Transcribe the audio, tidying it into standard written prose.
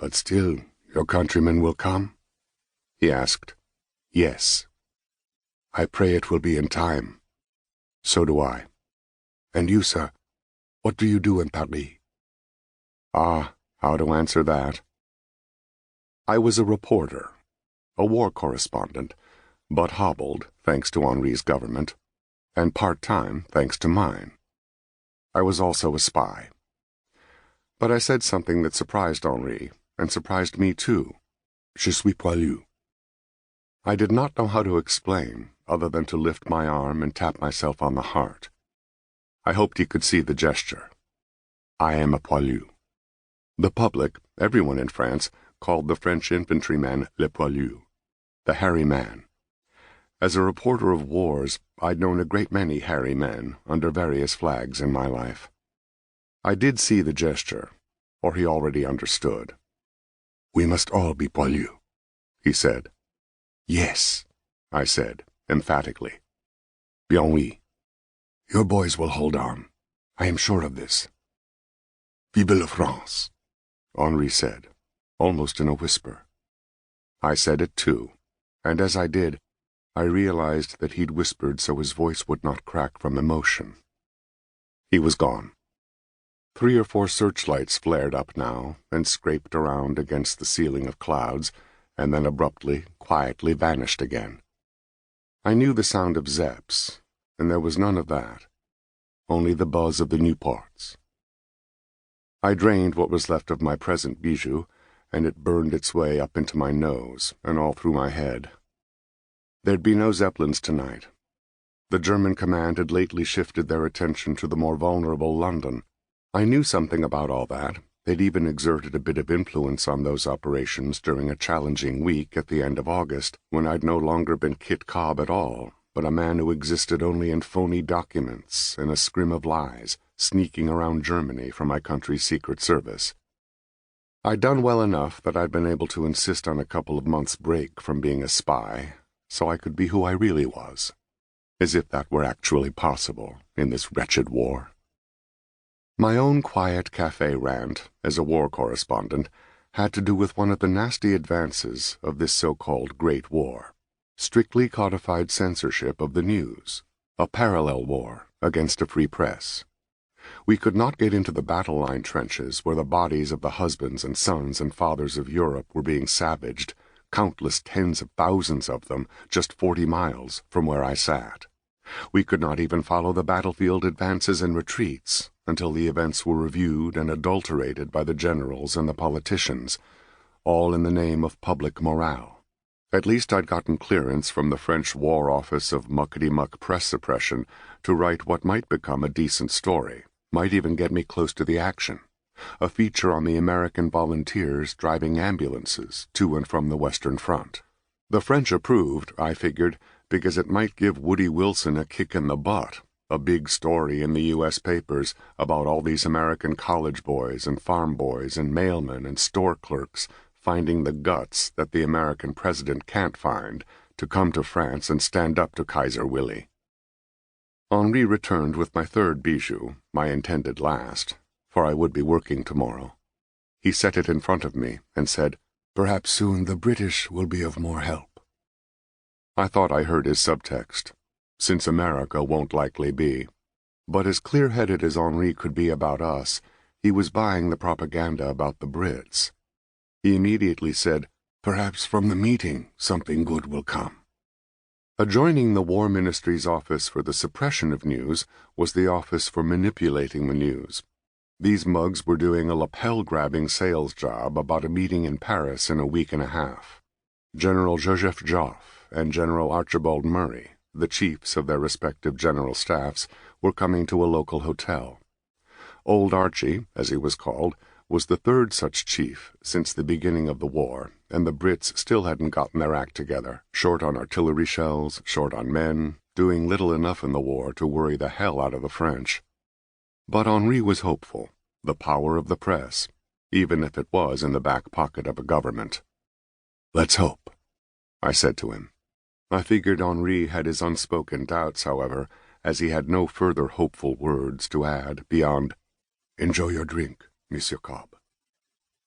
But still, your countrymen will come? He asked. Yes. I pray it will be in time. So do I. And you, sir, what do you do in Paris? Ah, how to answer that? I was a reporter, a war correspondent, but hobbled, thanks to Henri's government, and part-time, thanks to mine. I was also a spy. But I said something that surprised Henri, and surprised me too. Je suis poilu. I did not know how to explain, other than to lift my arm and tap myself on the heart. I hoped he could see the gesture. I am a poilu. The public, everyone in France, called the French infantryman le poilu, the hairy man. As a reporter of wars, I'd known a great many hairy men under various flags in my life. I did see the gesture, or he already understood. We must all be poilu, he said. Yes, I said, emphatically. Bien oui. Your boys will hold on. I am sure of this. Vive la France, Henri said, almost in a whisper. I said it too, and as I did, I realized that he'd whispered so his voice would not crack from emotion. He was gone. 3 or 4 searchlights flared up now and scraped around against the ceiling of clouds, and then abruptly, quietly vanished again. I knew the sound of Zeps, and there was none of that, only the buzz of the Nieuports. I drained what was left of my present bijou, and it burned its way up into my nose and all through my head. There'd be no Zeppelins tonight. The German command had lately shifted their attention to the more vulnerable London. I knew something about all that. They'd even exerted a bit of influence on those operations during a challenging week at the end of August, when I'd no longer been Kit Cobb at all, but a man who existed only in phony documents and a scrim of lies, sneaking around Germany for my country's Secret Service. I'd done well enough that I'd been able to insist on a couple of months' break from being a spy, so I could be who I really was, as if that were actually possible in this wretched war. My own quiet cafe rant, as a war correspondent, had to do with one of the nasty advances of this so-called Great War, strictly codified censorship of the news, a parallel war against a free press. We could not get into the battle line trenches where the bodies of the husbands and sons and fathers of Europe were being savaged, countless tens of thousands of them, just 40 miles from where I sat. We could not even follow the battlefield advances and retreats until the events were reviewed and adulterated by the generals and the politicians, all in the name of public morale. At least I'd gotten clearance from the French War Office of muckety-muck press suppression to write what might become a decent story, might even get me close to the action, a feature on the American volunteers driving ambulances to and from the Western Front. The French approved, I figured, because it might give Woody Wilson a kick in the butt, a big story in the U.S. papers about all these American college boys and farm boys and mailmen and store clerks finding the guts that the American president can't find to come to France and stand up to Kaiser Willie. Henri returned with my third bijou, my intended last, for I would be working tomorrow. He set it in front of me and said, "Perhaps soon the British will be of more help." I thought I heard his subtext, since America won't likely be. But as clear-headed as Henri could be about us, he was buying the propaganda about the Brits. He immediately said, "Perhaps from the meeting something good will come." Adjoining the War Ministry's Office for the Suppression of News was the Office for Manipulating the News. These mugs were doing a lapel-grabbing sales job about a meeting in Paris in a week and a half. General Joseph Joffre and General Archibald Murray, the chiefs of their respective general staffs, were coming to a local hotel. Old Archie, as he was called, was the third such chief since the beginning of the war, and the Brits still hadn't gotten their act together, short on artillery shells, short on men, doing little enough in the war to worry the hell out of the French. But Henri was hopeful, the power of the press, even if it was in the back pocket of a government. "Let's hope," I said to him. I figured Henri had his unspoken doubts, however, as he had no further hopeful words to add beyond, "Enjoy your drink, Monsieur Cobb."